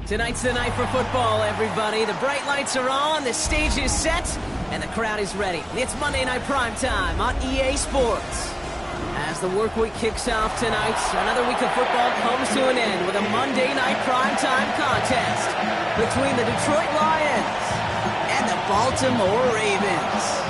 Tonight's the night for football, everybody. The bright lights are on, the stage is set, and the crowd is ready. It's Monday Night Primetime on EA Sports. As the work week kicks off tonight, another week of football comes to an end with a Monday Night Primetime contest between the Detroit Lions and the Baltimore Ravens.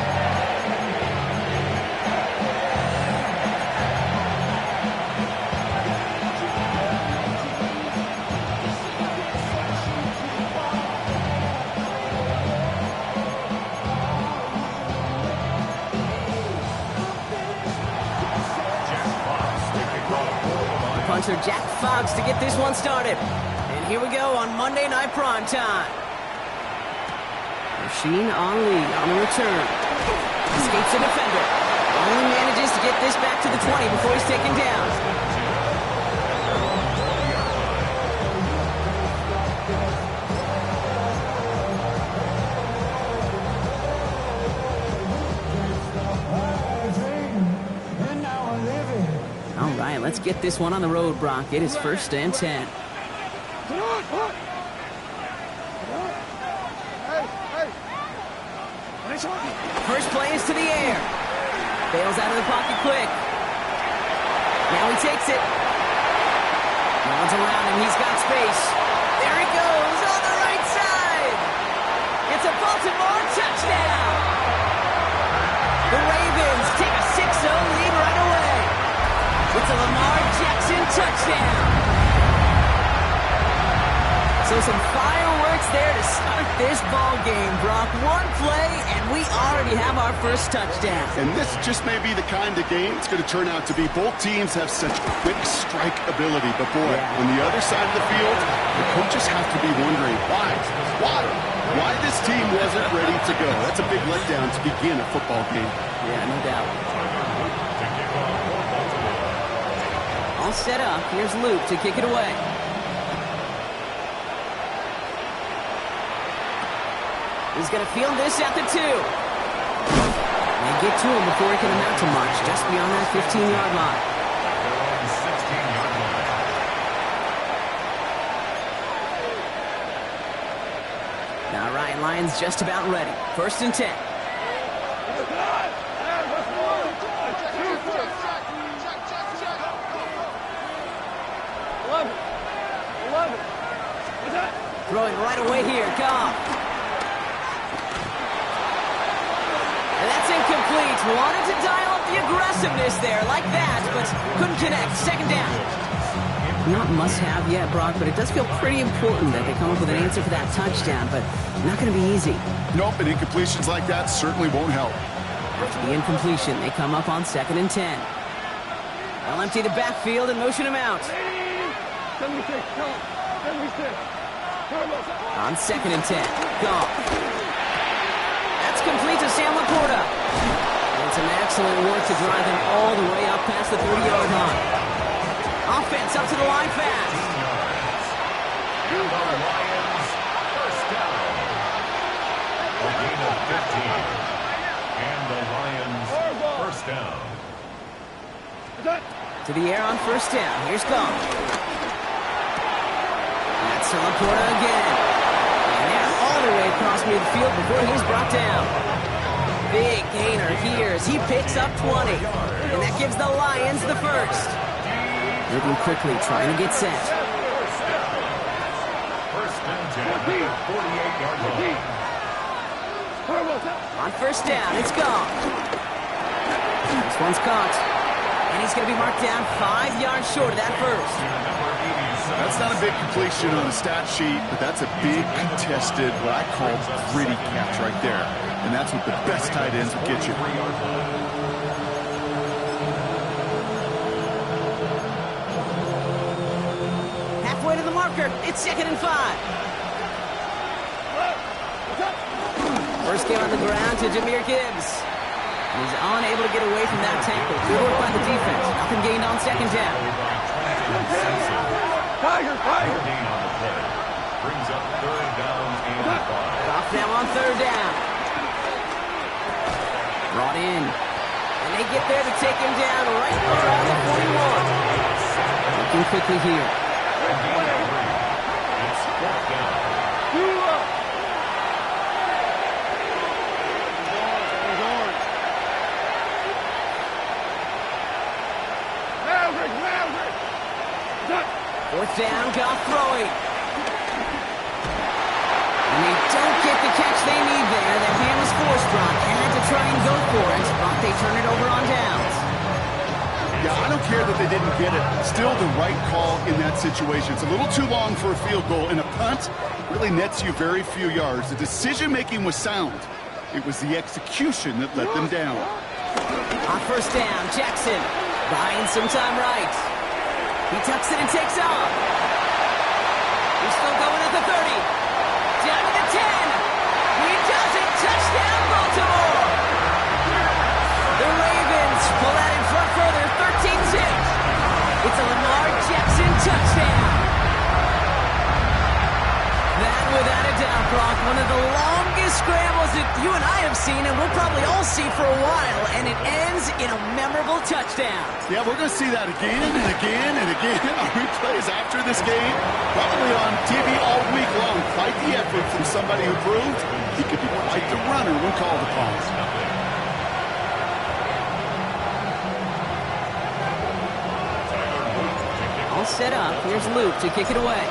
Punter Jack Fox to get this one started. And here we go on Monday Night Primetime. Rasheen Ali on the return. Escapes the defender. Only manages to get this back to the 20 before he's taken down. All right, let's get this one on the road, Brock. It is 1st and 10. First play is to the air. Bails out of the pocket quick. Now he takes it. No one's around him. He's got space. There he goes on the right side. It's a Baltimore touchdown. The Ravens take a 6-0 lead right away. It's a Lamar Jackson touchdown. So some fireworks there to start this ball game, Brock. One play, and we already have our first touchdown. And this just may be the kind of game it's going to turn out to be. Both teams have such quick strike ability. But, boy, on the other side of the field, the coaches have to be wondering, why this team wasn't ready to go. That's a big letdown to begin a football game. Yeah, no doubt. All set up. Here's Luke to kick it away. He's going to field this at the 2. They get to him before he can amount to much, just beyond that 15-yard line. Now Ryan Lyons just about ready. 1st and 10. Throwing right away here, Goff. And that's incomplete. Wanted to dial up the aggressiveness there like that, but couldn't connect. 2nd down. Not must-have yet, Brock, but it does feel pretty important that they come up with an answer for that touchdown, but not going to be easy. Nope, and incompletions like that certainly won't help. After the incompletion, they come up on 2nd and 10. They'll empty the backfield and motion him out. 76, 76. On 2nd and 10. Goff. That's complete to Sam Laporta. And some excellent work to drive him all the way up past the 30-yard line. Offense up to the line fast. The Lions, 1st down. A gain of 15. And the Lions, 1st down. To the air on 1st down. Here's Goff. That's Laporta again. And they're all the way across midfield before he's brought down. Big gainer here as he picks up 20. And that gives the Lions the 1st. Moving quickly, trying to get set. 1st and 10, 48-yard line. On 1st down, it's Goff. This one's caught. And he's going to be marked down 5 yards short of that 1st. That's not a big completion on the stat sheet, but that's a big contested, what I call gritty catch right there. And that's what the best tight ends will get you. Halfway to the marker. It's 2nd and 5. First game on the ground to Jahmyr Gibbs. He's unable to get away from that tackle. Good work by the defense. Nothing gained on 2nd down. Tiger! Gain on the play. Brings up 3rd down and 5. Off now on 3rd down. Brought in. And they get there to take him down right around the 41. Looking quickly here. It's fourth down. Fourth down, Goff throwing. And they don't get the catch they need there. Their hand was forced, Brock. Had to try and go for it, but they turn it over on downs. Yeah, I don't care that they didn't get it. Still the right call in that situation. It's a little too long for a field goal, and a punt really nets you very few yards. The decision-making was sound. It was the execution that let them down. On first down, Jackson buying some time right. He tucks it and takes off. He's still going at the 30. Down to the 10. He does it. Touchdown, Baltimore. The Ravens pull that in front further, 13-6. It's a Lamar Jackson touchdown. That, without a doubt, Brock, one of the longest scrambles that you and I have seen, and we'll probably all see for a while, and it ends in a memorable touchdown. Yeah, we're going to see that again and again and again on replays after this game, probably on TV all week long. Quite the effort from somebody who proved he could be quite the runner when called upon. All set up. Here's Luke to kick it away.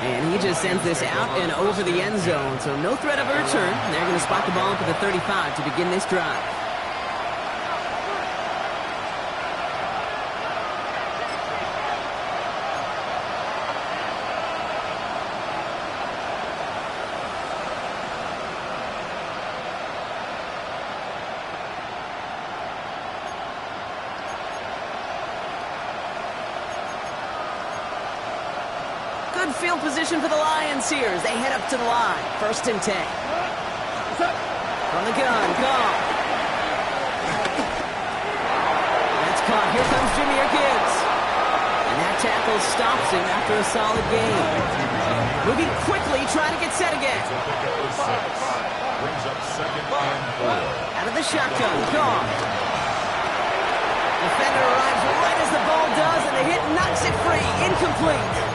And he just sends this out and over the end zone, so no threat of a return. They're going to spot the ball up at the 35 to begin this drive. Good field position for the Lions here as they head up to the line. First and 10. From the gun, Goff. That's caught. Here comes Jahmyr Gibbs. And that tackle stops him after a solid gain. Moving quickly, trying to get set again. Brings up second and 4. Out of the shotgun, Goff. Defender arrives right as the ball does, and the hit knocks it free. Incomplete.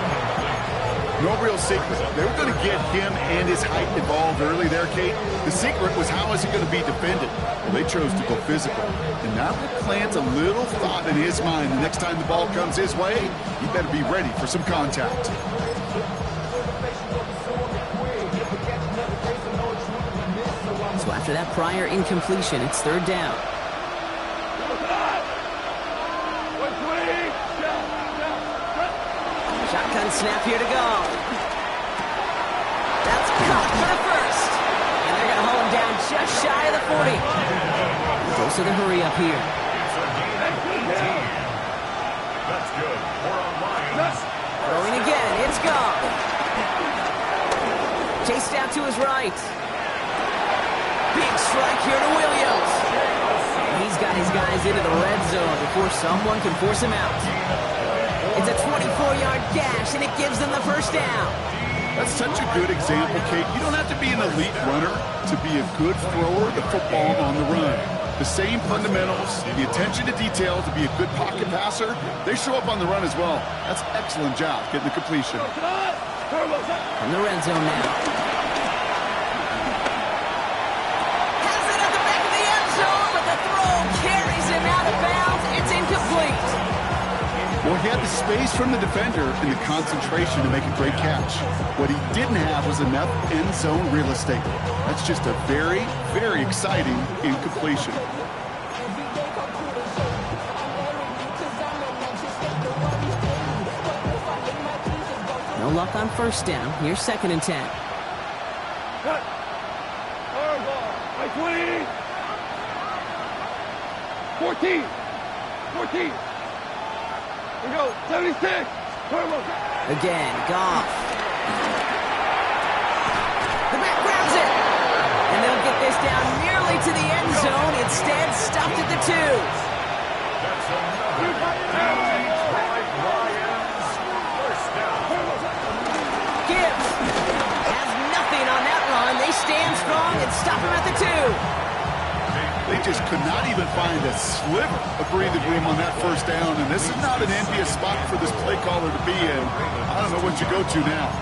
No real secret. They were going to get him and his height involved early there, Kate. The secret was how is he going to be defended? Well, they chose to go physical. And now that plants a little thought in his mind the next time the ball comes his way, he better be ready for some contact. So after that prior incompletion, it's third down. Shotgun snap here to go. That's caught for the first. And they're going to hold him down just shy of the 40. Goes to the hurry up here. It's a gain of 18. That's good. More on Lions. Throwing again. It's gone. Chased out to his right. Big strike here to Williams. He's got his guys into the red zone before someone can force him out. It's a 24-yard gash, and it gives them the first down. That's such a good example, Kate. You don't have to be an elite runner to be a good thrower of the football on the run. The same fundamentals, the attention to detail to be a good pocket passer, they show up on the run as well. That's an excellent job getting the completion. From the red zone now. Has it at the back of the end zone, but the throw carries him out of bounds. It's incomplete. Well, he had the space from the defender and the concentration to make a great catch. What he didn't have was enough end zone real estate. That's just a very, very exciting incompletion. No luck on first down. Here's second and 10. Cut. By 20. 14. 14. We go. 76. Again, Goff. The back grabs it. And they'll get this down nearly to the end zone. Instead, stopped at the 2. That's another Lions. First down. Gibbs has nothing on that run. They stand strong. They just could not even find a sliver of breathing room on that first down, and this is not an envious spot for this play caller to be in. I don't know what you go to now.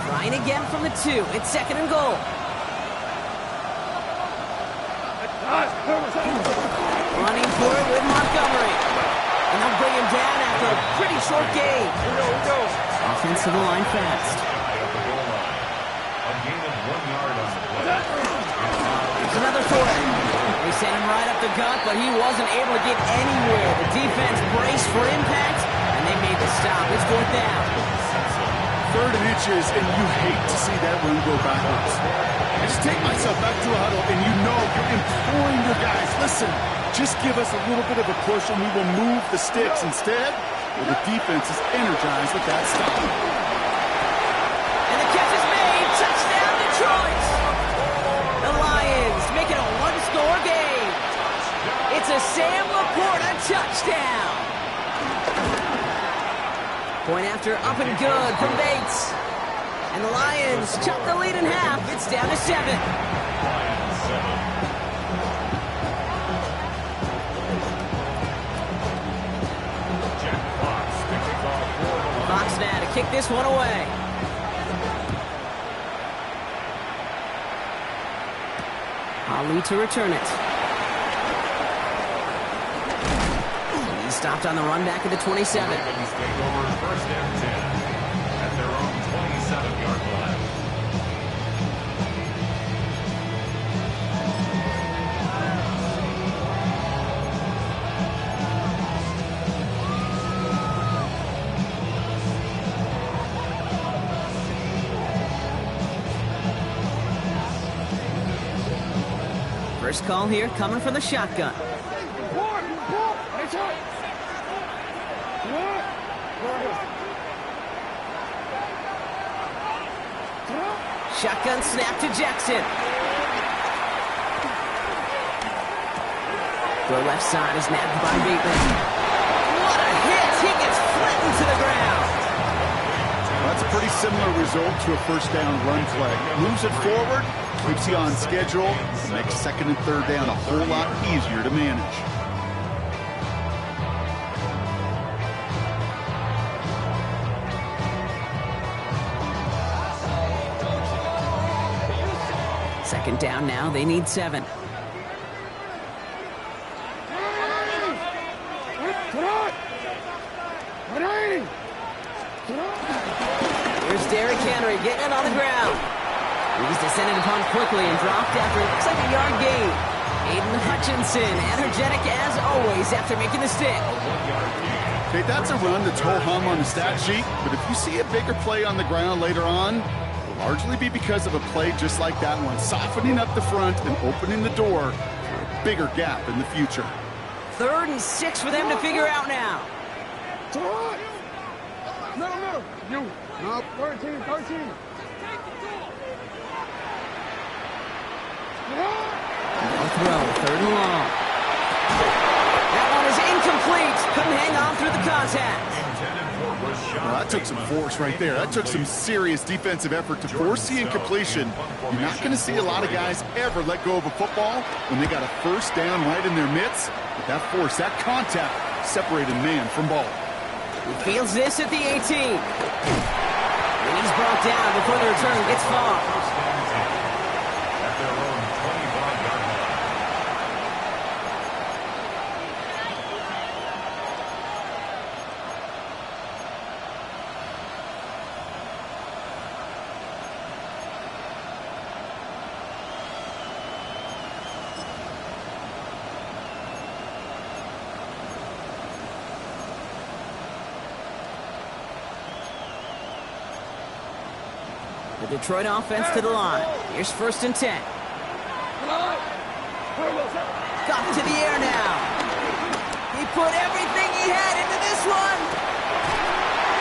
Trying again from the 2. It's 2nd and goal. Running for it with Montgomery. And they'll bring him down after a pretty short gain. Offensive line fast. A gain of 1 yard on the play. There's another fourth. They sent him right up the gut, but he wasn't able to get anywhere. The defense braced for impact, and they made the stop. It's 4th down. 3rd and inches, and you hate to see that run go backwards. I just take myself back to the huddle, and you know you're imploring your guys, listen, just give us a little bit of a push, and we will move the sticks. Instead, well, the defense is energized with that stop. And the catch is made. Touchdown, Detroit. The Lions make it a 1-score game. It's a Sam Laporta touchdown. Point after up and good from Bates. And the Lions chop the lead in half. It's down to 7. Lions 7. Jack Fox picks it off for the Lions. Fox now to kick this one away. Ali to return it. He's stopped on the run back at the 27. Ravens take over 1st and 10 at their own 27-yard line. First call here coming from the shotgun. Shotgun snap to Jackson. The left side is nabbed by Bateman. What a hit! He gets flattened to the ground. That's a pretty similar result to a first down run play. Moves it forward, keeps you on schedule, makes 2nd and 3rd down a whole lot easier to manage. Second down now, they need 7. Here's Derrick Henry getting it on the ground. He's descended upon quickly and dropped after it looks like a yard gain. Aiden Hutchinson, energetic as always after making the stick. Okay, that's a run that's ho-hum on the stat sheet, but if you see a bigger play on the ground later on, it'll largely be because of a play just like that one, softening up the front and opening the door for a bigger gap in the future. 3rd and 6 for them to figure out now. No. You. No. 13. No throw, 3rd and long. That one is incomplete. Couldn't hang on through the contact. Well, that took some force right there. That took some serious defensive effort to force the incompletion. You're not going to see a lot of guys ever let go of a football when they got a first down right in their midst. But that force, that contact, separated man from ball. He fields this at the 18. And he's brought down before the return gets far. At their own 25-yard line. The Detroit offense to the line. Here's 1st and 10. Got to the air now. He put everything he had into this one.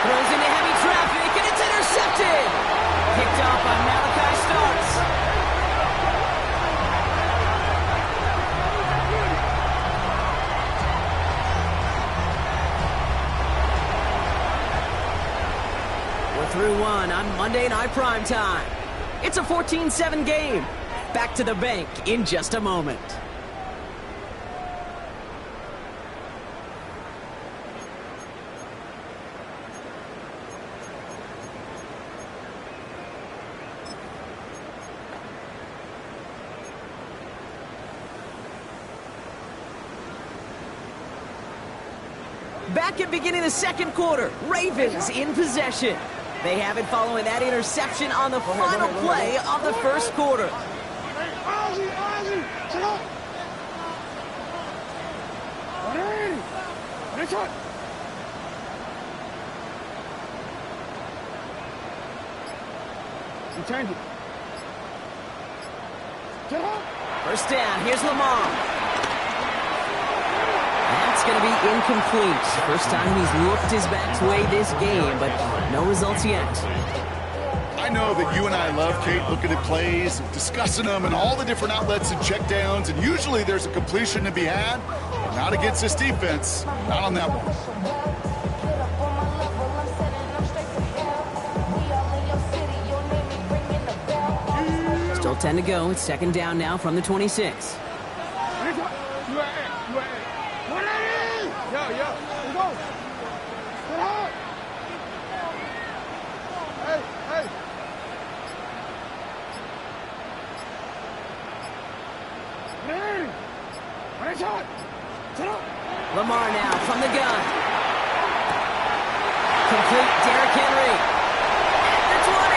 Throws into heavy traffic, and it's intercepted. Picked off by Malachi Starks. We're through one on Monday Night Primetime. It's a 14-7 game. back to the bank in just a moment. Back at beginning of the second quarter, Ravens in possession. They have it following that interception on the final play of the first quarter. First down, here's Lamar. That's going to be incomplete. First time he's looked his back way this game, but no results yet. I know that you and I love, Kate, looking at plays, discussing them, and all the different outlets and checkdowns, and usually there's a completion to be had. Not against this defense. Not on that one. Still 10 to go. It's second down now from the 26. Lamar now from the gun. Complete Derrick Henry. At the 20.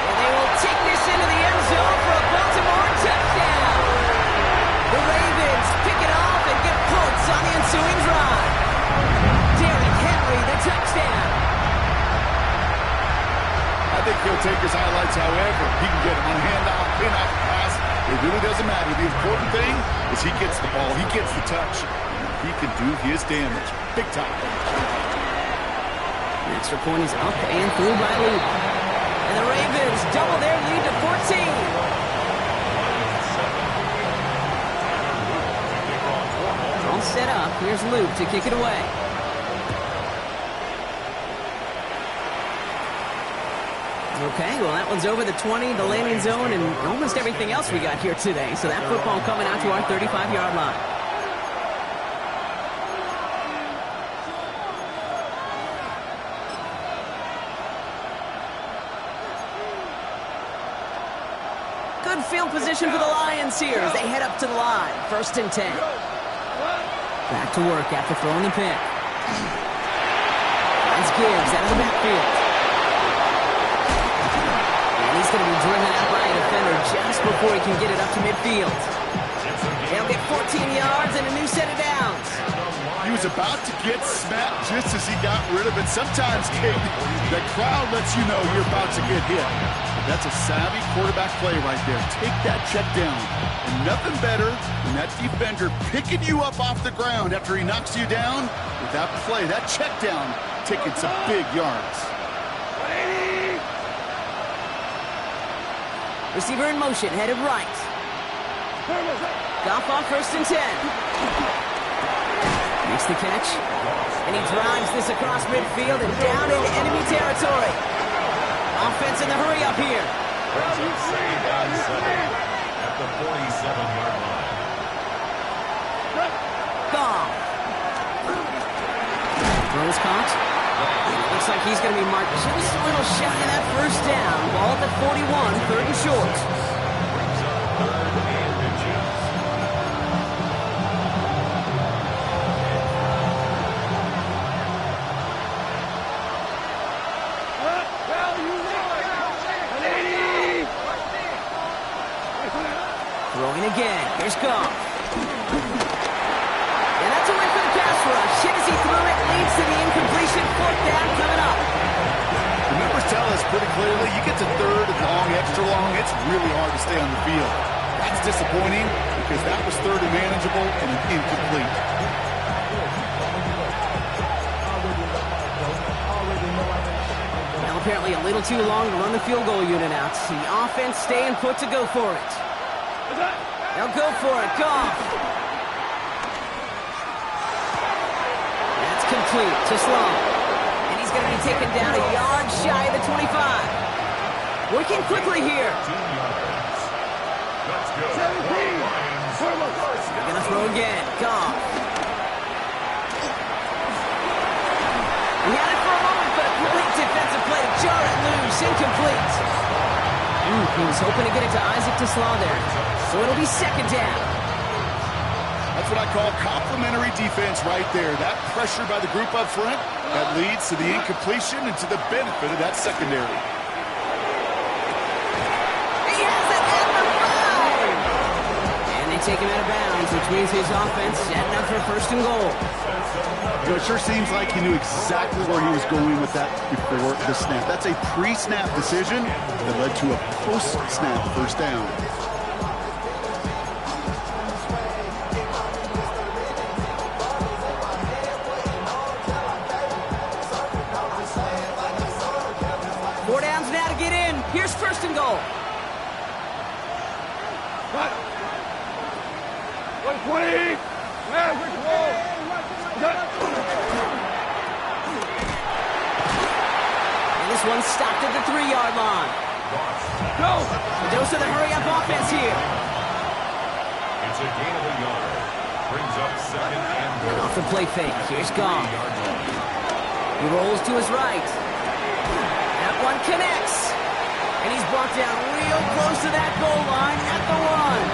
And they will take this into the end zone for a Baltimore touchdown. The Ravens pick it off and get points on the ensuing drive. Derrick Henry, the touchdown. I think he'll take his highlights however he can get them on handoff, pin-off, pass. It really doesn't matter. The important thing is he gets the ball, he gets the touch, and he can do his damage. Big time. The extra point is up and through by Luke. And the Ravens double their lead to 14. All set up. Here's Luke to kick it away. Okay, well, that one's over the 20, the landing zone, and almost everything else we got here today. So that football coming out to our 35-yard line. Good field position for the Lions here as they head up to the line. First and 10. Back to work after throwing the pick. Finds Gibbs out of the backfield. He's going to be driven out by a defender just before he can get it up to midfield. They'll get 14 yards and a new set of downs. He was about to get smacked just as he got rid of it. Sometimes, Kate, the crowd lets you know you're about to get hit. That's a savvy quarterback play right there. Take that check down. And nothing better than that defender picking you up off the ground after he knocks you down with that play, that check down, taking some big yards. Receiver in motion, headed right. Goff on first and 10. Makes the catch. And he drives this across midfield and down into enemy territory. Offense in the hurry up here. At the 47-yard line. Goff. Throws caught. Looks like he's going to be marked just a little shy of that first down. Ball at the 41, third and short. Brings up third and inches. Throwing again. Here's Goff. And that's a win for the pass rush. Hit as he threw it, leads to the incompletion. Fourth down coming up. The numbers tell us pretty clearly, you get to third and long, extra long, it's really hard to stay on the field. That's disappointing because that was third and manageable and an incomplete. Now apparently a little too long to run the field goal unit out. The offense staying put to go for it. They'll go for it. Goff. That's complete to Sloan. And he's going to be taken down a yard shy of the 25. Working quickly here. 15 yards. That's good. 17. Lions. They're gonna throw again. Goff. He had it for a moment, but a great defensive play to jar it loose. Incomplete. He was hoping to get it to Isaac to Slaw there. So it'll be second down. That's what I call complimentary defense right there. That pressure by the group up front, that leads to the incompletion and to the benefit of that secondary. He has it at the 5. And they take him out of bounds, which means his offense setting up for first and goal. You know, it sure seems like he knew exactly where he was going with that before the snap. That's a pre-snap decision that led to a post-snap first down. Four downs now to get in. Here's first and goal. Cut. 120. Average ball. Cut. And this one's stopped at the 3-yard line. Go. A dose of the hurry-up offense here. It's a gain of a yard. Brings up second and goal. Off the play fake. Here's Goff. 3-yard line. He rolls to his right. That one connects. And he's brought down real close to that goal line at the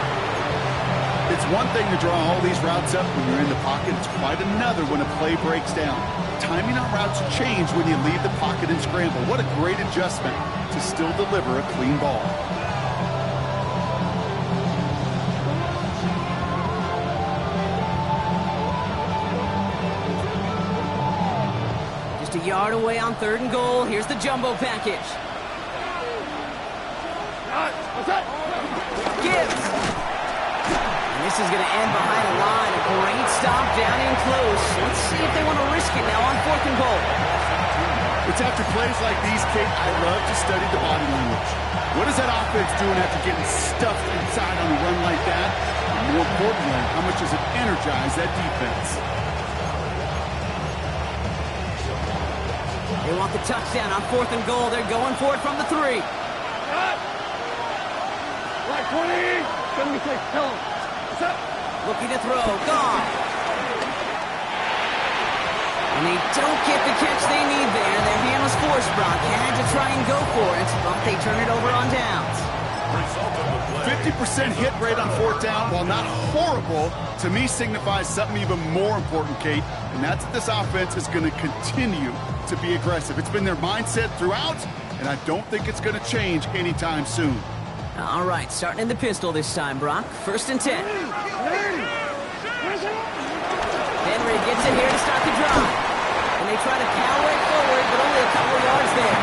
1. It's one thing to draw all these routes up when you're in the pocket. It's quite another when a play breaks down. Timing on routes change when you leave the pocket and scramble. What a great adjustment to still deliver a clean ball. Just a yard away on third and goal. Here's the jumbo package. What's that? Gibbs. And this is going to end behind the line. A great stop down in close. Let's see if they want to risk it now on fourth and goal. It's after plays like these, Kate, I love to study the body language. What is that offense doing after getting stuffed inside on a run like that? And more importantly, how much does it energize that defense? They want the touchdown on fourth and goal. They're going for it from the 3. Cut. Right 20. 76. Tell him. What's up? Looking to throw. Gone. And they don't get the catch they need there. Their hand was forced, Brock. Had to try and go for it, but they turn it over on downs. Result of the play. 50% hit rate on fourth down, while not horrible, to me signifies something even more important, Kate, and that's that this offense is going to continue to be aggressive. It's been their mindset throughout, and I don't think it's going to change anytime soon. All right, starting in the pistol this time, Brock. First and 10. Henry gets it here to start the drive. And they try to power it forward, but only a couple of yards there.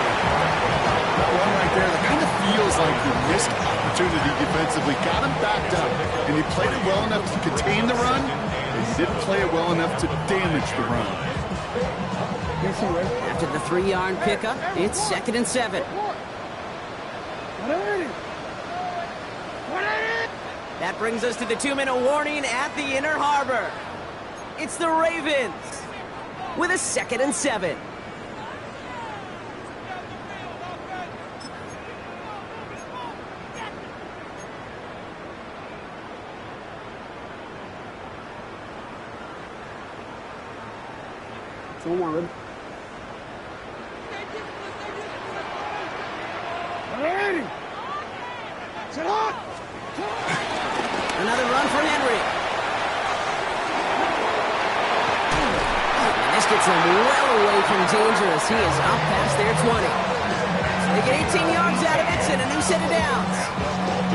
That one right there, that kind of feels like he missed opportunity defensively. Got him backed up, and he played it well enough to contain the run, and he didn't play it well enough to damage the run. After the 3-yard pickup, it's second and 7. That brings us to the 2-minute warning at the Inner Harbor. It's the Ravens with a second and 7. Someone ready? Ready? Sit up! Another run for Henry. And this gets him well away from dangerous. He is up past their 20. They get 18 yards out of it and a new set of downs.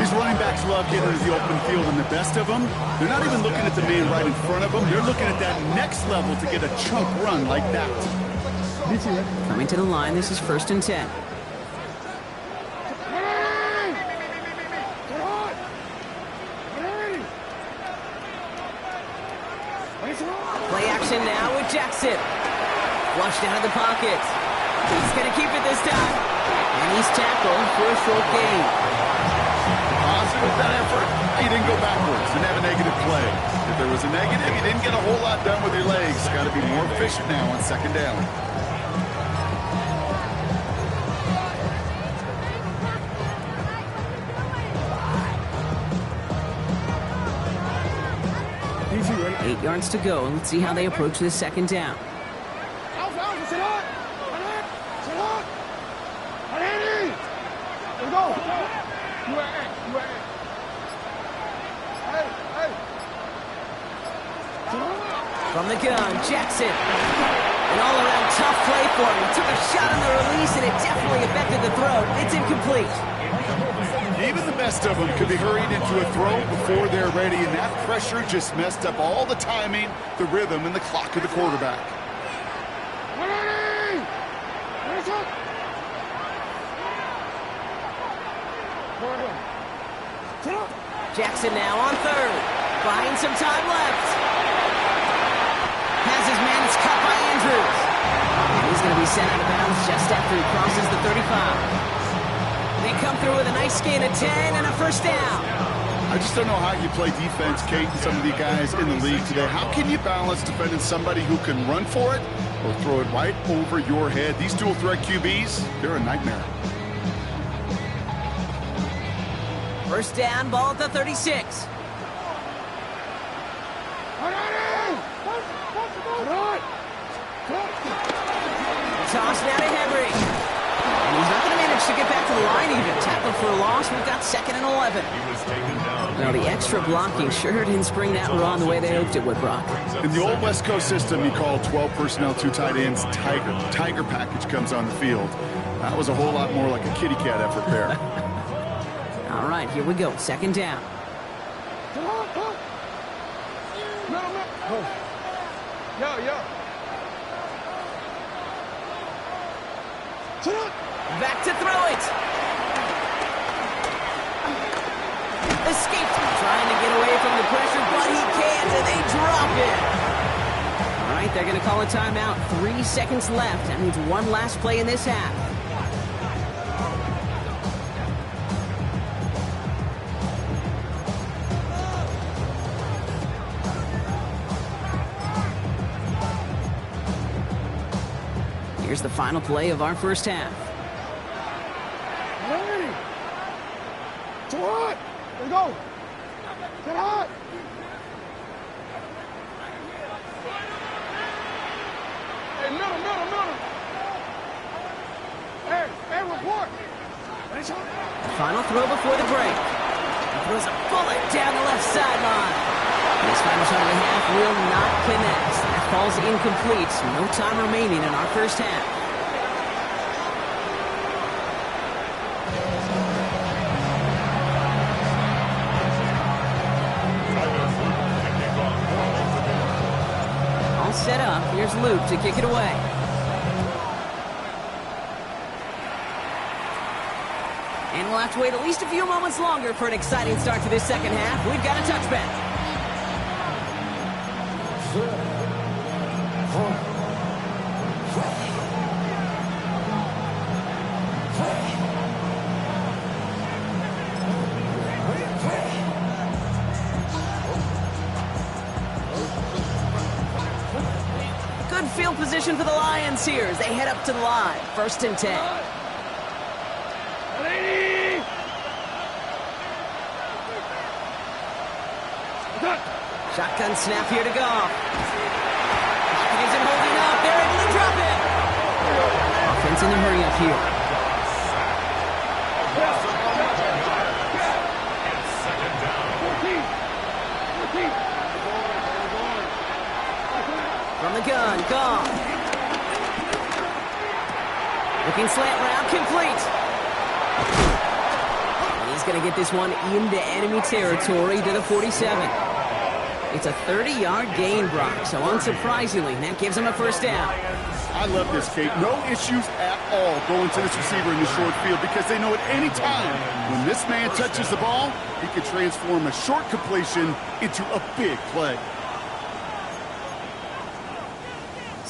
These running backs love getting into the open field, and the best of them, they're not even looking at the man right in front of them. They're looking at that next level to get a chunk run like that. Coming to the line, this is first and 10. Play action now with Jackson. Flushed out of the pocket. He's going to keep it this time. And he's tackled for a short gain. Positive that effort. He didn't go backwards. Didn't have a negative play. If there was a negative, you didn't get a whole lot done with your legs. Got to be more efficient now on second down. yards to go. Let's see how they approach this second down. From the gun, Jackson. An all-around tough play for him. He took a shot on the release, and it definitely affected the throw. It's incomplete. Even the best of them could be hurried into a throw before they're ready, and that pressure just messed up all the timing, the rhythm, and the clock of the quarterback. Jackson now on third. Buying some time left. Has his man. It's cut by Andrews. And he's going to be sent out of bounds just after he crosses the 35. They come through with a nice gain of 10 and a first down. I just don't know how you play defense, Kate, and some of the guys in the league today. How can you balance defending somebody who can run for it or throw it right over your head? These dual threat QBs, they're a nightmare. First down, ball at the 36. Toss now to Henry. And he's not going to manage to get back to the line even. Tackled for a loss. We've got 2nd and 11. He was taken down. Now, the extra blocking sure didn't spring that run the way they hoped it would, Brock. In the old West Coast system, you call 12 personnel, 2 tight ends, Tiger. Tiger package comes on the field. That was a whole lot more like a kitty cat effort there. All right, here we go. 2nd down. Back to throw it. Escaped. Trying to get away from the pressure, but he can't, and they drop it. All right, they're going to call a timeout. 3 seconds left. That means one last play in this half. Here's the final play of our first half. Ready. Too hot. Let's go. Get hot. Hey, middle. Hey, report. Final throw before the break. He throws a bullet down the left sideline. This final shot of the half will not connect. That falls incomplete. No time remaining in our first half. All set up. Here's Luke to kick it away. And we'll have to wait at least a few moments longer for an exciting start to this second half. We've got a touchback. Good field position for the Lions here as they head up to the line. 1st and 10. Shotgun snap here to Goff. Pocket isn't holding up. They're able to drop it. Offense in a hurry up here. From the gun, Goff. Looking slant route, complete. He's going to get this one into enemy territory to the 47. It's a 30-yard gain, Brock, so unsurprisingly, that gives him a first down. I love this, Kate. No issues at all going to this receiver in the short field because they know at any time when this man touches the ball, he can transform a short completion into a big play.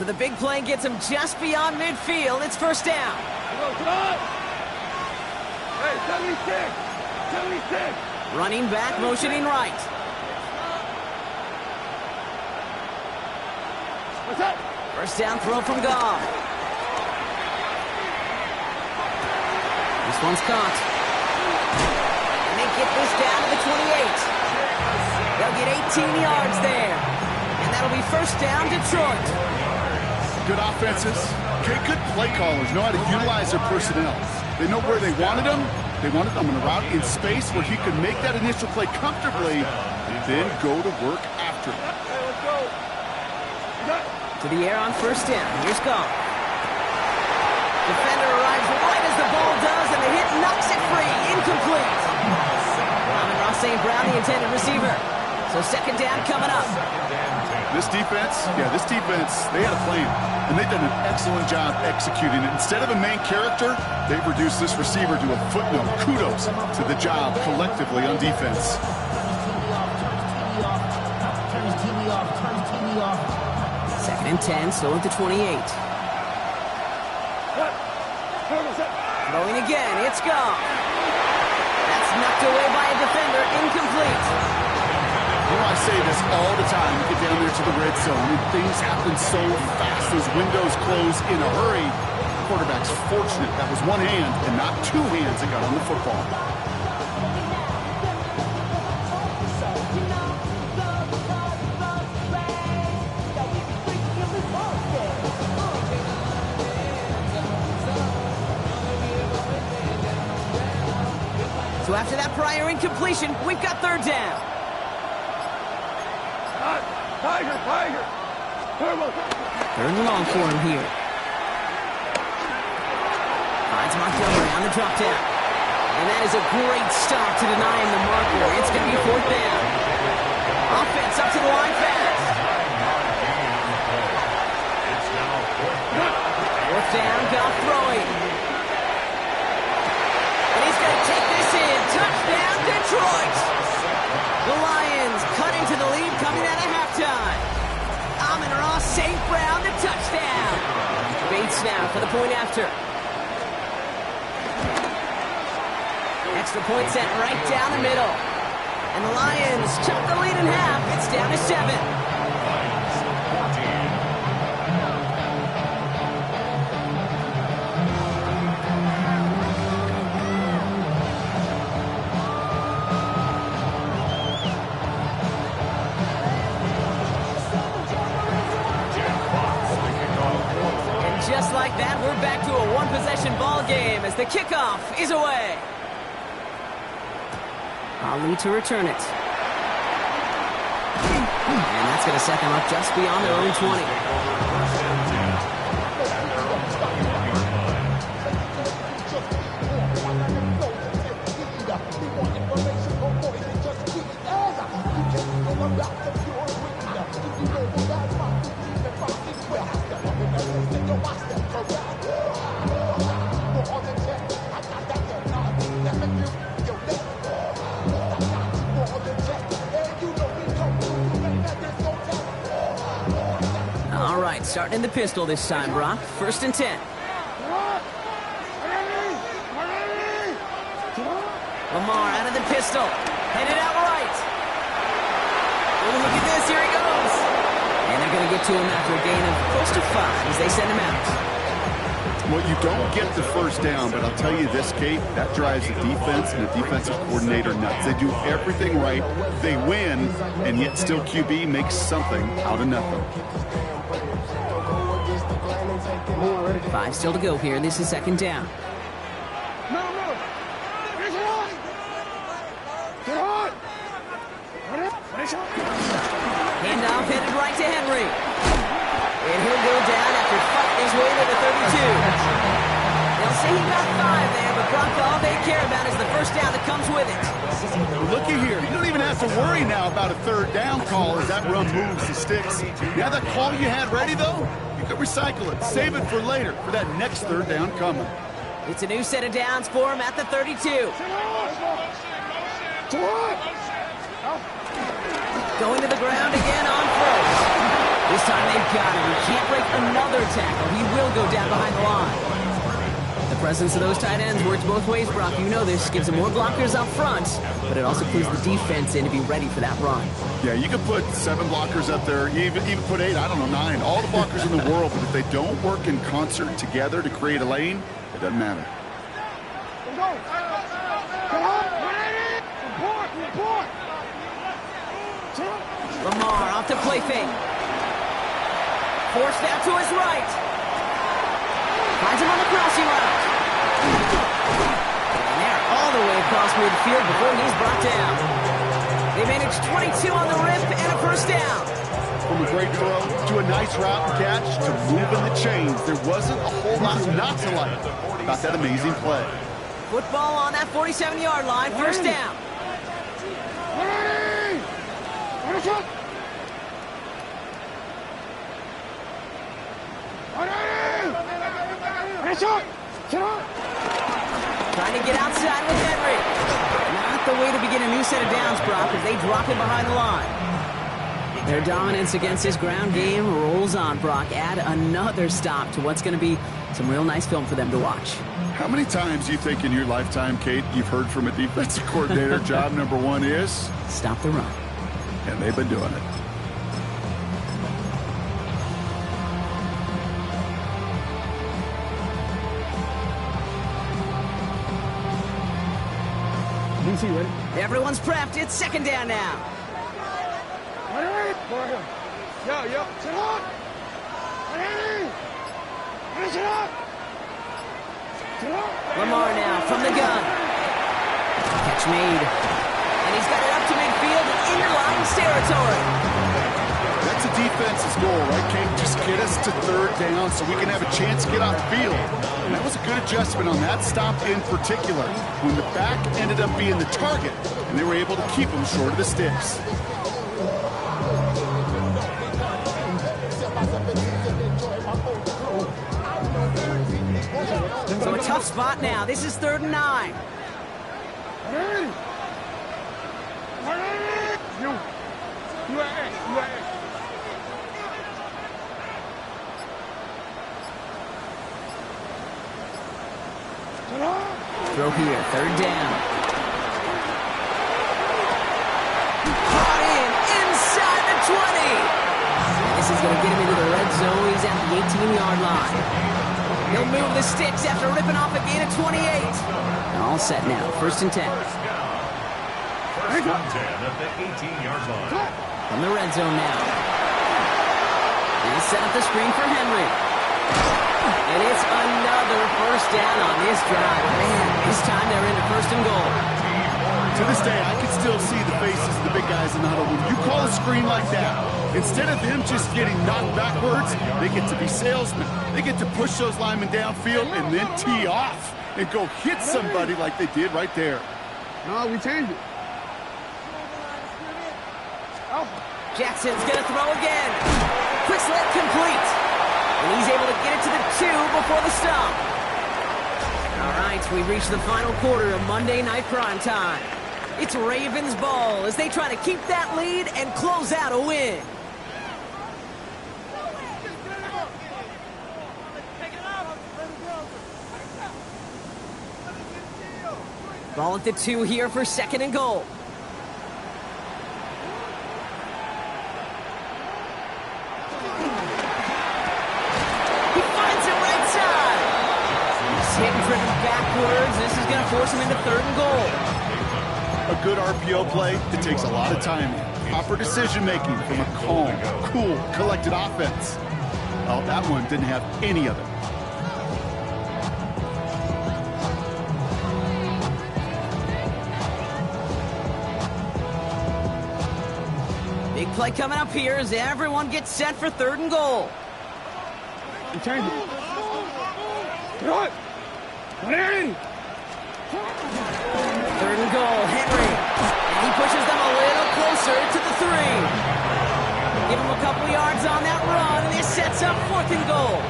So the big play gets him just beyond midfield. It's first down. Hey, 76. Running back, motioning right. What's up? First down throw from Goff. This one's caught. And they get this down to the 28. They'll get 18 yards there. And that'll be first down, Detroit. Good offenses. Okay, good play callers know how to utilize their personnel. They know where they wanted them. They wanted them in a route in space where he could make that initial play comfortably, then go to work after it. Hey, let's go. To the air on first down. Here's Gone. Defender arrives right as the ball does, and the hit knocks it free. Incomplete. Ross St. Brown, the intended receiver. So second down coming up. This defense, they had a plan, and they've done an excellent job executing it. Instead of a main character, they've reduced this receiver to a footnote. Kudos to the job collectively on defense. Second and 10, still at the 28. Throwing again, it's gone. That's knocked away by a defender, incomplete. You know, I say this all the time. You get down there to the red zone, and things happen so fast. Those windows close in a hurry. The quarterback's fortunate that was one hand and not two hands that got on the football. So after that prior incompletion, we've got third down. Tiger! Third and long for him here. Finds Montgomery on the drop down. And that is a great stop to deny him the marker. It's going to be fourth down. Offense up to the line fast. Fourth down, Goff throwing. And he's going to take this in. Touchdown, Detroit. The Lions cut into the lead coming out of halftime. Ross St. Brown, the touchdown. Bates now for the point after. Extra point set right down the middle. And the Lions chop the lead in half. It's down to 7. Just like that, we're back to a one-possession ball game as the kickoff is away. Ali to return it. And that's going to set them up just beyond their own 20. All right, starting in the pistol this time, Brock. First and 10. Lamar out of the pistol. Headed out right. Oh, look at this. Here he goes. And they're going to get to him after a gain of close to 5 as they send him out. Well, you don't get the first down, but I'll tell you this, Kate, that drives the defense and the defensive coordinator nuts. They do everything right. They win, and yet still QB makes something out of nothing. 5 still to go here. This is second down. Handoff headed right to Henry. And he'll go down after fighting his way to the 32. They'll say he got 5 there, but Brock, all they care about is the first down that comes with it. Looky here. You don't even have to worry now about a third down call as that run moves the sticks. Now that call you had ready, though, you can recycle it. Save it for later, for that next third down coming. It's a new set of downs for him at the 32. Going to the ground again on first. This time they've got him. He can't break another tackle. He will go down behind the line. The presence of those tight ends works both ways, Brock. You know this. Gives them more blockers up front, but it also clues the defense in to be ready for that run. Yeah, you can put 7 blockers up there, even put 8, I don't know, 9. All the blockers in the world, but if they don't work in concert together to create a lane, it doesn't matter. Lamar off to play fake. Forced out to his right. Finds him on the crossing route. And they're all the way across midfield before he's brought down. They managed 22 on the rip and a first down. From a great throw to a nice route and catch to moving the chains, there wasn't a whole lot not to like about that amazing play. Football on that 47-yard line, first down. Trying to get outside with Henry. Not the way to begin a new set of downs, Brock, as they drop him behind the line. Their dominance against this ground game rolls on, Brock. Add another stop to what's going to be some real nice film for them to watch. How many times do you think in your lifetime, Kate, you've heard from a defensive coordinator, job number one is? Stop the run. And they've been doing it. Everyone's prepped. It's second down now. Lamar now from the gun. Catch made. And he's got it up to midfield and into Lions territory. That's a defense's goal, right, Kate? Just get us to third down so we can have a chance to get off the field. And that was a good adjustment on that stop in particular, when the back ended up being the target, and they were able to keep him short of the sticks. So a tough spot now. This is 3rd and 9. Throw here, 3rd down. Caught in, inside the 20. This is going to get him into the red zone. He's at the 18-yard line. He'll move the sticks after ripping off a gain of 28. And all set now, 1st and 10. First and 10 at the 18-yard line. From the red zone now. And set up the screen for Henry. And it's another first down on this drive. Man, this time they're into 1st and goal. To this day, I can still see the faces of the big guys in the huddle. When you call a screen like that, instead of them just getting knocked backwards, they get to be salesmen. They get to push those linemen downfield and then tee off and go hit somebody like they did right there. No, we changed it. Jackson's going to throw again. Quick slant complete. And he's able to get it to the 2 before the stop. All right, we've reached the final quarter of Monday Night Primetime. It's Ravens ball as they try to keep that lead and close out a win. Ball at the 2 here for 2nd and goal. He finds it right side. He's hit and driven backwards. This is going to force him into 3rd and goal. A good RPO play, it takes a lot of time. Proper decision-making from a calm, cool, collected offense. Well, that one didn't have any of it. Big play coming up here as everyone gets set for 3rd and goal. We changed it. Get it. 3rd and goal, Henry. And he pushes them a little closer to the 3. Give him a couple yards on that run, and this sets up 4th and goal.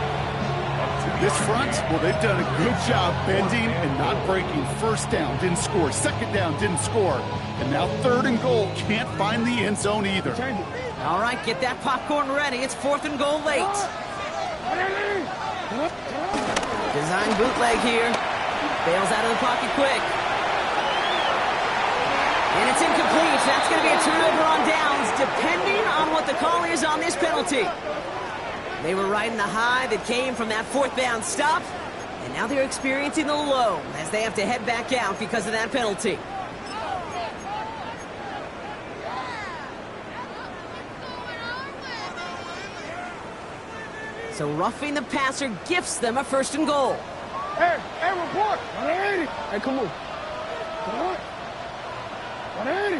This front, well, they've done a good job bending and not breaking. 1st down, didn't score. 2nd down, didn't score. And now 3rd and goal, can't find the end zone either. All right, get that popcorn ready. It's 4th and goal late. Design bootleg here. Bails out of the pocket quick. And it's incomplete. That's going to be a turnover on downs, depending on what the call is on this penalty. They were riding the high that came from that 4th down stop, and now they're experiencing the low as they have to head back out because of that penalty. So roughing the passer gifts them a 1st and goal. Hey, report. 180. Hey, come on. Come on. 180.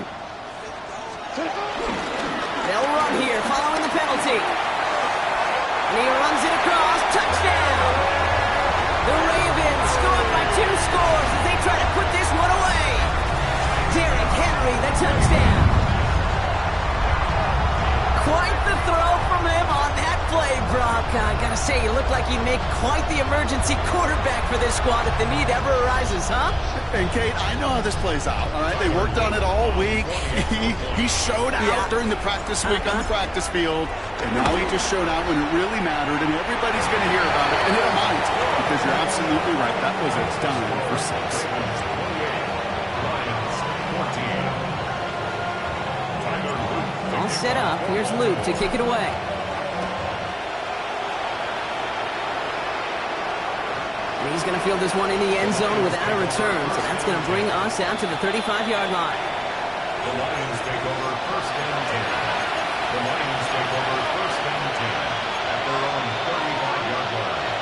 They'll run here following the penalty. And he runs it across. Touchdown! The Ravens scored by 2 scores as they try to put this one away. Derrick Henry, the touchdown. Quite the throw from him on that play, Brock. I gotta say, you look like you make quite the emergency quarterback for this squad if the need ever arises, huh? And Kate, I know how this plays out, all right? They worked on it all week. He showed out during the practice week on the practice field, and now he just showed out when it really mattered, and everybody's going to hear about it, and it reminds, because you're absolutely right. That was a dime for 6. All set up. Here's Luke to kick it away. And he's going to field this one in the end zone without a return. So that's going to bring us out to the 35-yard line. The Lions take over 1st and 10. The Lions take over 1st and 10 at their own 35-yard line.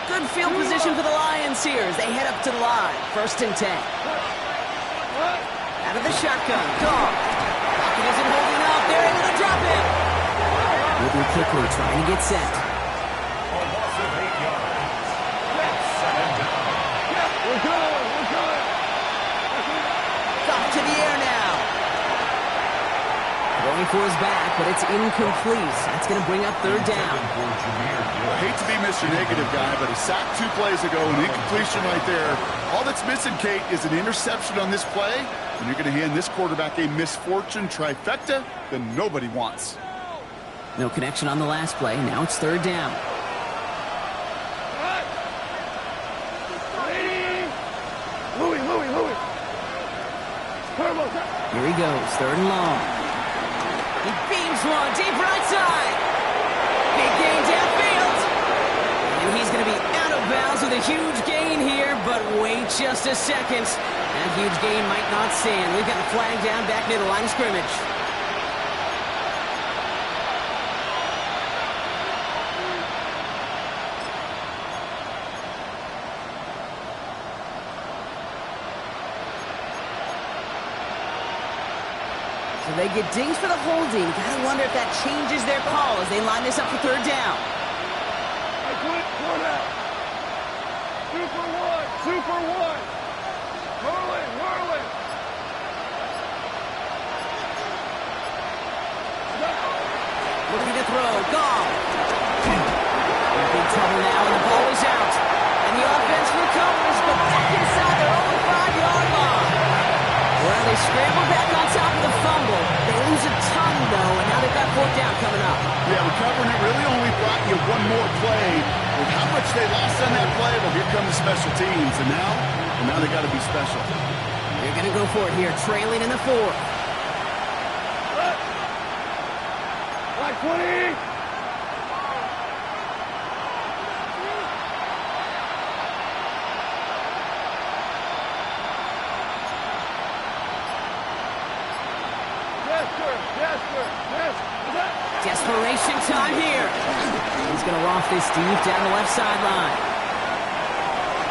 Good field position for the Lions here as they head up to the line. 1st and 10. Out of the shotgun. Goff. Pocket isn't holding up. They're able to drop him. Moving quickly, trying to get set. A loss of 8 yards. That's 2nd down. We're good. Goff to the air now. Going for his back, but it's incomplete. That's going to bring up 3rd down. I hate to be Mr. Negative guy, but he sacked 2 plays ago, an incompletion right there. All that's missing, Kate, is an interception on this play, and you're going to hand this quarterback a misfortune trifecta that nobody wants. No connection on the last play. Now it's 3rd down. Louis. Here he goes, 3rd and long. He beams one deep right side. Big gain downfield. And he's going to be out of bounds with a huge gain here, but wait just a second. That huge gain might not stand. We've got a flag down back near the line of scrimmage. So they get dinged for the holding. Gotta wonder if that changes their call as they line this up for 3rd down. Super one. Whirling. Looking to throw. Goff. In big trouble now, and the ball is out. And the offense recovers, but back inside their own 5-yard line. Well, they scramble back on top of the fumble. They lose a ton, though, and now they've got 4th down coming up. Yeah, recovering it really only brought you one more play. With how much they lost on that play, well, here come the special teams. And now they got to be special. They're going to go for it here, trailing in the 4th. Like 20. Desperation time here. He's going to loft this deep down the left sideline.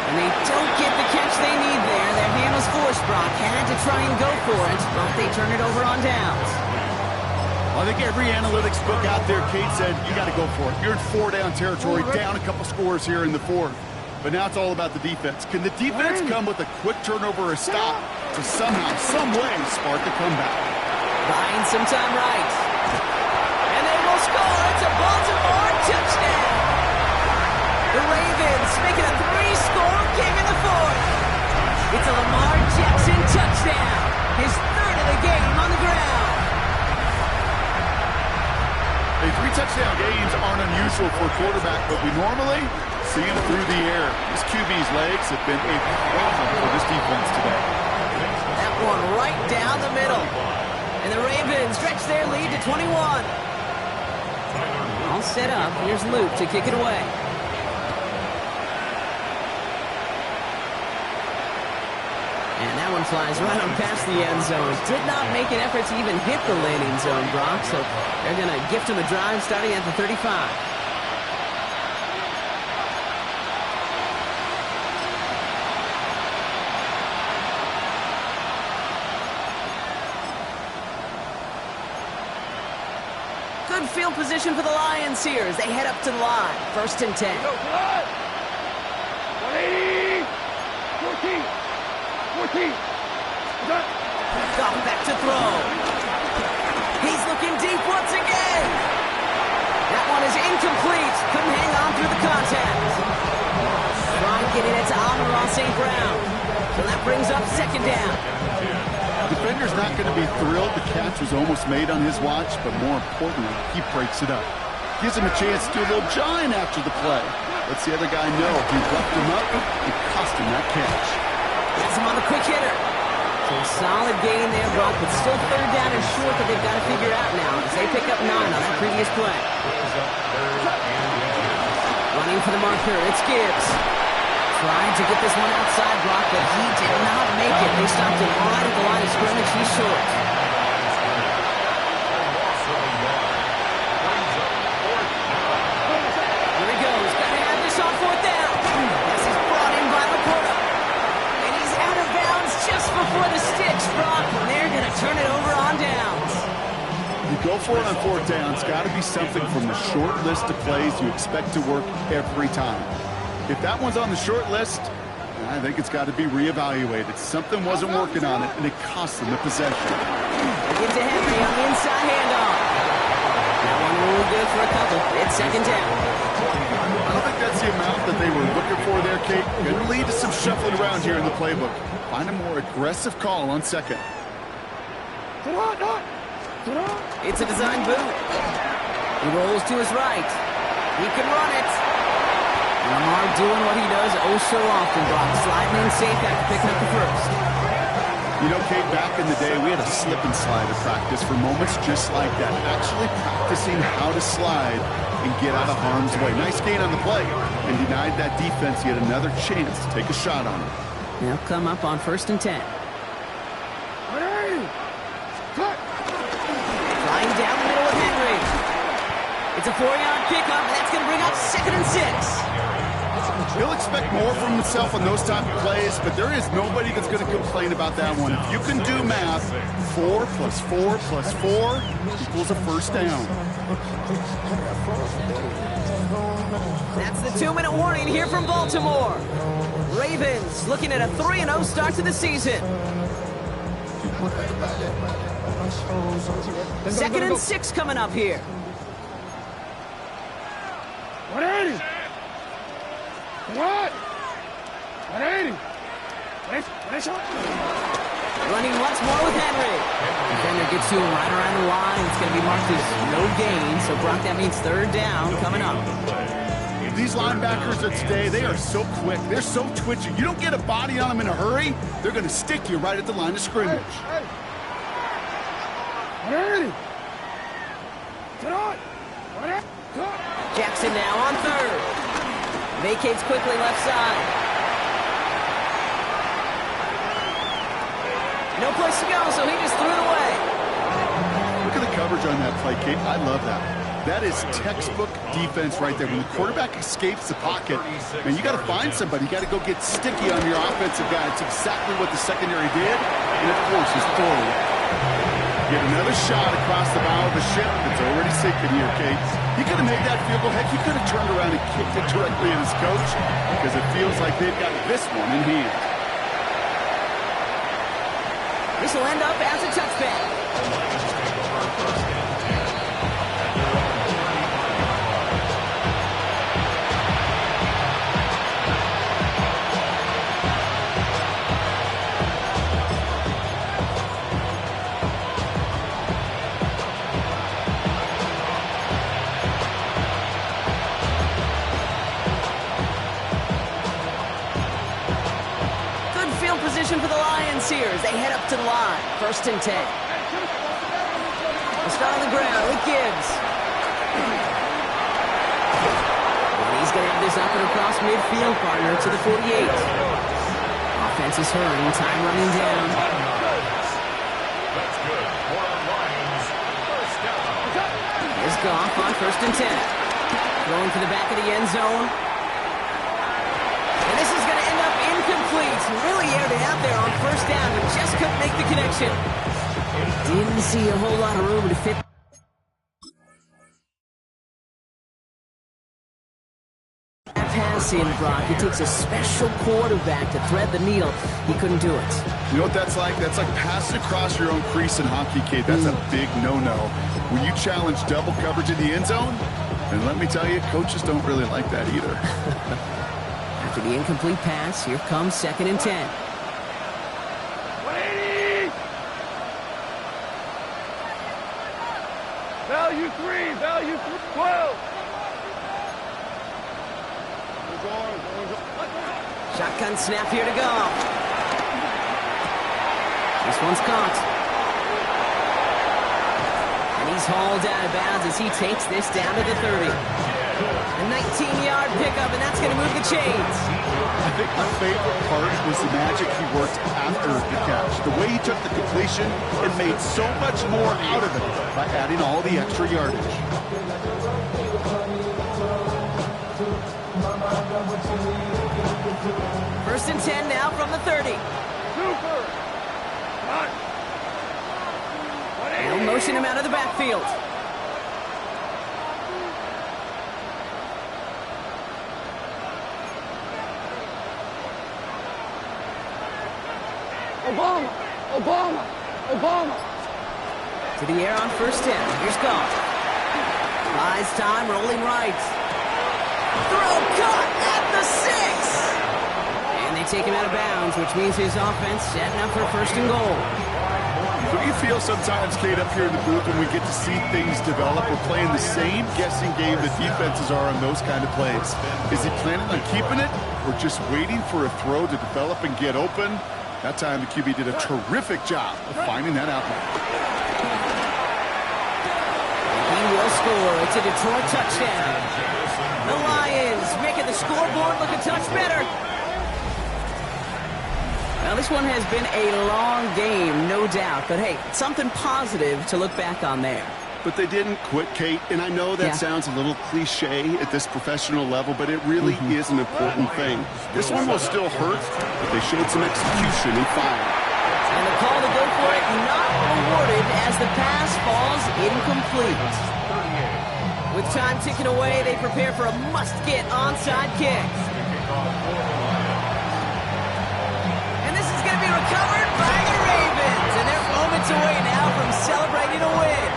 And they don't get the catch they need there. Their hand was forced, Brock. Had to try and go for it, but they turn it over on downs. I think every analytics book out there, Kate, said you got to go for it. You're in 4-down territory, down a couple scores here in the 4th. But now it's all about the defense. Can the defense come with a quick turnover or stop to somehow, some way, spark a comeback? Buying some time right. And they will score. It's a Baltimore touchdown. The Ravens make it a 3-score game in the 4th. It's a Lamar Jackson touchdown. His 3rd of the game on the ground. Hey, 3 touchdown games aren't unusual for a quarterback, but we normally see him through the air. This QB's legs have been a problem for this defense today. That one right down the middle. And the Ravens stretch their lead to 21. All set up. Here's Luke to kick it away. And that one flies right on past the end zone. Did not make an effort to even hit the landing zone, Brock. So they're going to gift him a drive starting at the 35. Good field position for the Lions here as they head up to the line. 1st and 10. 180. 14. 14. Goff back to throw. He's looking deep once again. That one is incomplete. Couldn't hang on through the contact. Trying getting it to Amon-Ra St. Brown. So that brings up 2nd down. Defender's not going to be thrilled the catch was almost made on his watch, but more importantly, he breaks it up. Gives him a chance to do a little giant after the play. Lets the other guy know if he roughed him up, it cost him that catch. Gets him on the quick hitter. So a solid gain there, Brock, but still 3rd down and short that they've got to figure out now as they pick up 9 on that previous play. Running for the marker, it's Gibbs. Trying to get this one outside, Brock, but he did not make it. They stopped him right at the line of scrimmage. He's short. Here he goes. Got to have this on 4th down. This is brought in by Laporta. And he's out of bounds just before the sticks, Brock. And they're going to turn it over on downs. You go for it on 4th down. It's got to be something from the short list of plays you expect to work every time. If that one's on the short list, I think it's got to be reevaluated. Something wasn't working on it, and it cost them the possession. Give to Henry on the inside handoff. That one really good for a couple. It's 2nd down. I don't think that's the amount that they were looking for there, Kate. Going to lead to some shuffling around here in the playbook. Find a more aggressive call on 2nd. It's a design boot. He rolls to his right. He can run it. Lamar doing what he does oh so often, Brock. Sliding in safe after picking up the 1st. You know, Kate, back in the day, we had a slip and slide at practice for moments just like that. Actually practicing how to slide and get out of harm's way. Nice gain on the play and denied that defense yet another chance to take a shot on it. They'll come up on 1st and 10. Flying down the middle with Henry. It's a 4-yard pickup, and that's going to bring up 2nd and 6. He'll expect more from himself on those type of plays, but there is nobody that's going to complain about that one. If you can do math, 4 plus 4 plus 4 equals a 1st down. That's the 2-minute warning here from Baltimore. Ravens looking at a 3-0 start to the season. 2nd and 6 coming up here. 180. What? 180. Running once more with Henry. Defender gets to him right around the line. It's going to be marked as no gain. So, Brock, that means 3rd down coming up. These linebackers of today, they are so quick. They're so twitchy. You don't get a body on them in a hurry, they're going to stick you right at the line of scrimmage. 180. Jackson now on 3rd. Vacates quickly left side. No place to go, so he just threw it away. Look at the coverage on that play, Kate. I love that. That is textbook defense right there. When the quarterback escapes the pocket, man, you got to find somebody. You got to go get sticky on your offensive guy. It's exactly what the secondary did, and of course, his throw. Get another shot across the bow of the ship. It's already sinking here, Kate. He could have made that field goal. Heck, he could have turned around and kicked it directly at his coach because it feels like they've got this one in hand. This will end up as a touchback. Position for the Lions here as they head up to the line. 1st and 10. We'll start on the ground with Gibbs. And he's going to have this up and across midfield, partner, to the 48. Offense is hurrying, time running down. That's good. For the Lions. First down. Here's Goff on 1st and 10. Throwing to the back of the end zone. And this is going to end up incomplete. Really aired it out there on 1st down, but just couldn't make the connection. Didn't see a whole lot of room to fit that pass in, Brock. It takes a special quarterback to thread the needle. He couldn't do it. You know what that's like? That's like passing across your own crease in hockey, Kate. That's a big no-no. When you challenge double coverage in the end zone, and let me tell you, coaches don't really like that either. After the incomplete pass, here comes 2nd and 10. 180! Value 3, value 12. Shotgun snap here to go. This one's caught. And he's hauled out of bounds as he takes this down to the 30. A 19-yard pickup, and that's going to move the chains. I think my favorite part was the magic he worked after the catch. The way he took the completion and made so much more out of it by adding all the extra yardage. 1st and 10 now from the 30. Super! Cut! They'll motion him out of the backfield. Obama! Obama! Obama! To the air on 1st down. Here's Goff. Buys time, rolling right. Throw caught at the 6. And they take him out of bounds, which means his offense setting up for 1st and goal. So you feel sometimes, Kate, up here in the booth when we get to see things develop, we're playing the same guessing game that defenses are on those kind of plays. Is he planning on keeping it or just waiting for a throw to develop and get open? That time the QB did a terrific job of finding that outlet. He will score. It's a Detroit touchdown. The Lions making the scoreboard look a touch better. Well, this one has been a long game, no doubt. But, hey, something positive to look back on there. But they didn't quit, Kate, and I know that sounds a little cliche at this professional level, but it really is an important thing. This one will still hurt, but they showed some execution and fire. And the call to go for it not awarded as the pass falls incomplete. With time ticking away, they prepare for a must-get onside kick. And this is going to be recovered by the Ravens, and they're moments away now from celebrating a win.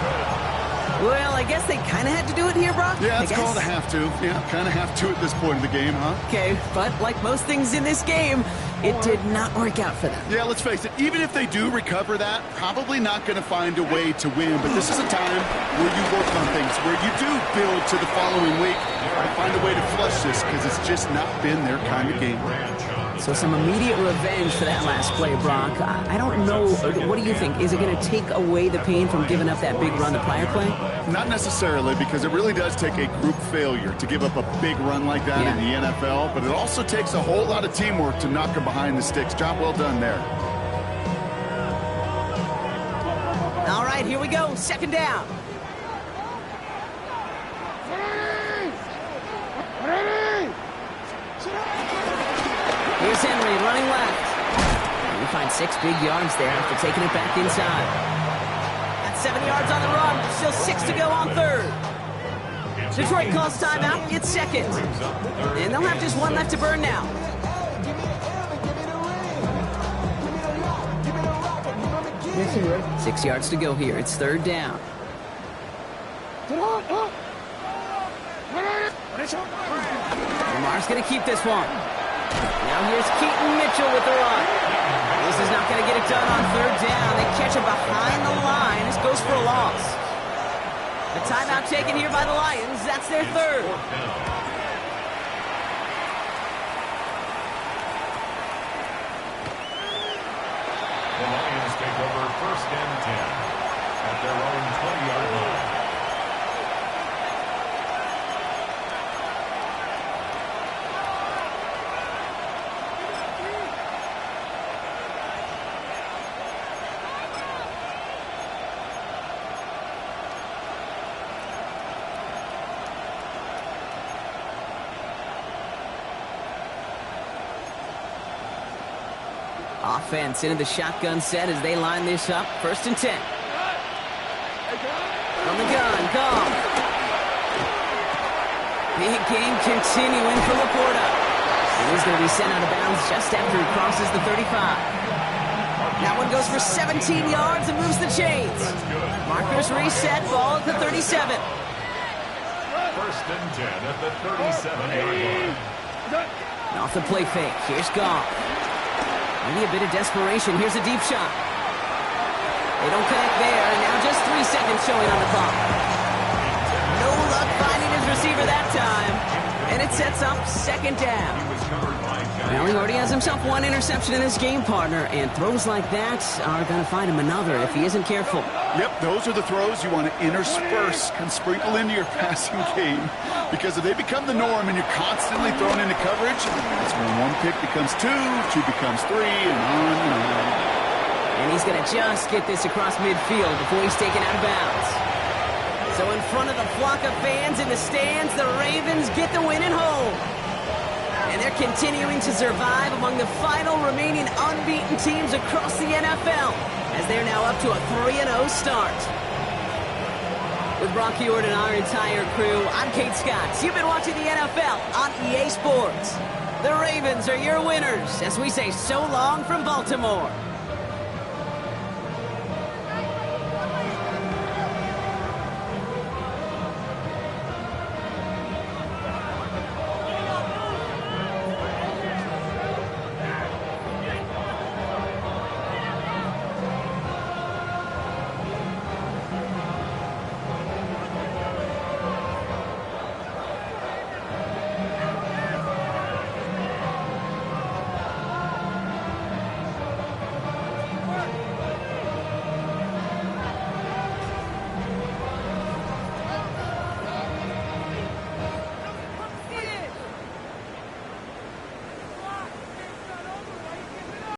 Well, I guess they kind of had to do it here, Brock. Yeah, it's called a have to. Yeah, kind of have to at this point in the game, huh? Okay, but like most things in this game, it did not work out for them. Yeah, let's face it, even if they do recover that, probably not going to find a way to win. But this is a time where you work on things, where you do build to the following week. I find a way to flush this because it's just not been their kind of game. So some immediate revenge for that last play, Brock. I don't know. What do you think? Is it going to take away the pain from giving up that big run the prior play? Not necessarily, because it really does take a group failure to give up a big run like that in the NFL, but it also takes a whole lot of teamwork to knock them behind the sticks. Job well done there. All right, here we go. 2nd down. Here's Henry running left. And we find 6 big yards there after taking it back inside. That's 7 yards on the run. Still 6 to go on 3rd. Detroit calls timeout. It's 2nd. And they'll have just 1 left to burn now. Yes, he will. 6 yards to go here. It's 3rd down. Lamar's going to keep this one. Now here's Keaton Mitchell with the run. This is not going to get it done on 3rd down. They catch him behind the line. This goes for a loss. A timeout taken here by the Lions. That's their 3rd. The Lions take over 1st and 10. at their own 20-yard line. Offense into the shotgun set as they line this up. 1st and 10. From the gun, Goff. Big game continuing for Laporta. And he's going to be sent out of bounds just after he crosses the 35. That one goes for 17 yards and moves the chains. Markers reset, ball at the 37. 1st and 10 at the 37-yard line. And off the play fake, here's Goff. Maybe a bit of desperation. Here's a deep shot. They don't connect there, and now just 3 seconds showing on the clock. No luck finding his receiver that time. And it sets up 2nd down. Now he already has himself 1 interception in this game, partner, and throws like that are going to find him another if he isn't careful. Yep, those are the throws you want to intersperse and sprinkle into your passing game. Because if they become the norm and you're constantly thrown into coverage, that's when 1 pick becomes 2, 2 becomes 3, and on and on. And he's going to just get this across midfield before he's taken out of bounds. So in front of the flock of fans in the stands, the Ravens get the win at home. And they're continuing to survive among the final remaining unbeaten teams across the NFL, as they're now up to a 3-0 start. With Brock Heward and our entire crew, I'm Kate Scott. You've been watching the NFL on EA Sports. The Ravens are your winners as we say so long from Baltimore.